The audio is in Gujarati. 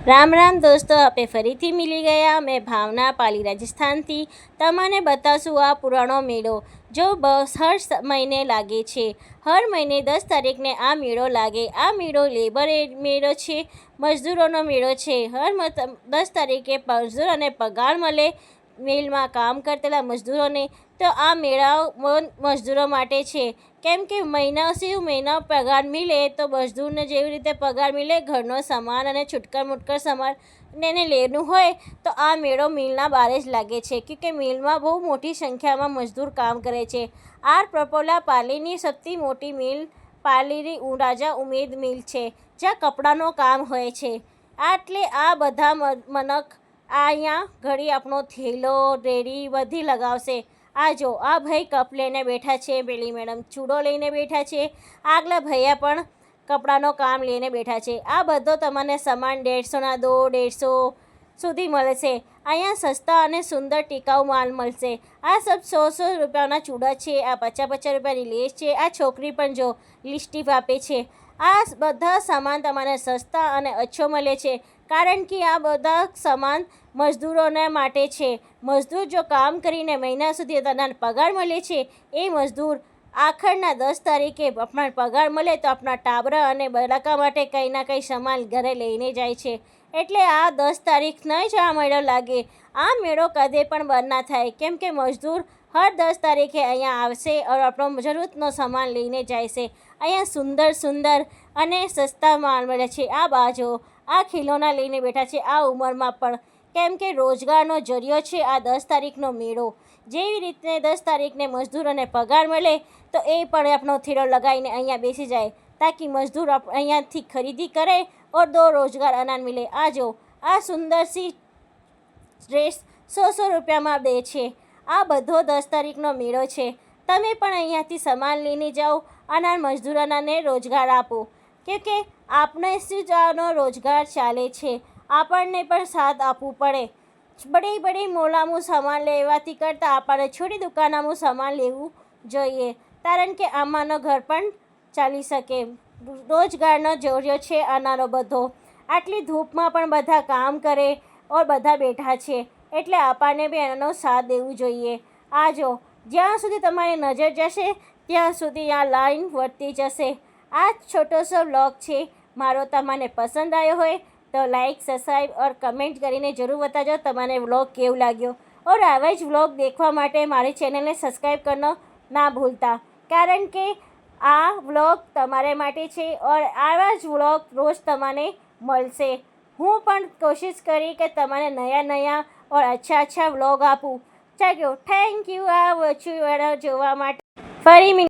રામ રામ દોસ્તો, આપણે ફરીથી મિલી ગયા. મેં ભાવના પાલી રાજસ્થાનથી તમને બતાવશું આ પુરાણો મેળો જો હર મહિને લાગે છે. હર મહિને 10 તારીખને આ મેળો લાગે. આ મેળો લેબર મેળો છે, મજદૂરોનો મેળો છે. હર 10 તારીખે મજદૂરોને પગાર મળે, મિલમાં કામ કરતા મજદૂરોને. તો આ મેળાઓ મજદૂરો માટે છે, કેમ કે મહિના પગાર મળે તો મજદૂરને જેવી રીતે પગાર મળે, ઘરનો સામાન અને છૂટકર મુટકર સામાન એને લેવાનું હોય તો આ મેળો મિલના બહાર જ લાગે છે, કે મિલમાં બહુ મોટી સંખ્યામાં મજદૂર કામ કરે છે. આ પ્રપોલા પાલીની સૌથી મોટી મિલ પાલીની રાજા ઉમેદ મિલ છે, જ્યાં કપડાનું કામ હોય છે. એટલે આ બધા મનક અહીંયા ઘડી આપણો થેલો રેડી બધી લગાવશે. આ જો આ ભાઈ કપ લઈને બેઠા છે, પેલી મેડમ ચૂડો લઈને બેઠા છે, આગલા ભૈયા પણ કપડાનો કામ લઈને બેઠા છે. આ બધો તમને સામાન 150ના 150 સુધી મળશે. અહીંયા સસ્તા અને સુંદર ટીકાઉ માલ મળશે. આ સબ 100 રૂપિયાના ચૂડા છે, આ 50 રૂપિયાની લેસ છે. આ છોકરી પણ જો લિપસ્ટિક આપે છે. આ બધા સામાન તમને સસ્તા અને ઓછો મળે છે, કારણ કે આ બધા સામાન મજદૂરોને માટે છે. મજદૂર જો કામ કરીને મહિના સુધી તેના પગાર મળે છે, એ મજદૂર આખરના 10 તારીખે આપણા પગાર મળે તો આપણા ટાબરા અને બળકા માટે કંઈ ના કંઈ સામાન ઘરે લઈને જાય છે. એટલે આ 10 તારીખને જ આ મેળો લાગે. આ મેળો કદે પણ બંધ ના થાય, કેમ કે મજદૂર હર 10 તારીખે અહીંયા આવશે અને આપણો જરૂરતનો સામાન લઈને જાય છે. અહીંયા સુંદર સુંદર અને સસ્તા માલ મળે છે. આ બાજુ આ ખીલોના લઈને બેઠા છે, આ ઉંમરમાં પણ, કેમ કે રોજગારનો જરિયો છે આ 10 તારીખનો મેળો. જેવી રીતે 10 તારીખને મજદૂરોને પગાર મળે તો એ પણ આપણો થેલો લગાવીને અહીંયા બેસી જાય, તાકી મજદૂર અહીંયાથી ખરીદી કરે ઓર રોજગાર અનાજ મળે. આ જો આ સુંદર સી ડ્રેસ 100 રૂપિયામાં દે છે. આ બધો 10 તારીખનો મેળો છે. તમે પણ અહીંયાથી સામાન લઈને જાઓ અને મજદૂરોને રોજગાર આપો, કે આપણે શું જાનો રોજગાર ચાલે છે, આપણને પણ સાથ આપવું પડે. બડી મોલાનું સામાન લેવાથી કરતાં આપણને છોટી દુકાનનું સામાન લેવું જોઈએ, કારણ કે આમાંનો ઘર પણ ચાલી શકે. રોજગારનો જરિયો છે આનારો બધો. આટલી ધૂપમાં પણ બધા કામ કરે ઓર બધા બેઠા છે, એટલે આપણને બી એનો સાથ દેવું જોઈએ. આ જો જ્યાં સુધી તમારી નજર જશે ત્યાં સુધી આ લાઈન વધતી જશે. આ છોટો વ્લોગ છે મારો. તમને પસંદ આવ્યો હોય તો લાઈક, સબસ્ક્રાઈબ ઓર કમેન્ટ કરીને જરૂર બતાજો તમને વ્લોગ કેવો લાગ્યો. ઓર આવા જ વ્લોગ દેખવા માટે મારી ચેનલને સબસ્ક્રાઈબ કરવાનું ના ભૂલતા, કારણ કે આ વ્લોગ તમારે માટે છે ઓર આવા જ વ્લોગ રોજ તમને મળશે. હું પણ કોશિશ કરી કે તમને નયા ઓર અચ્છા વ્લોગ આપું. ચાલો, થેન્ક યુ આ જોવા માટે. ફરી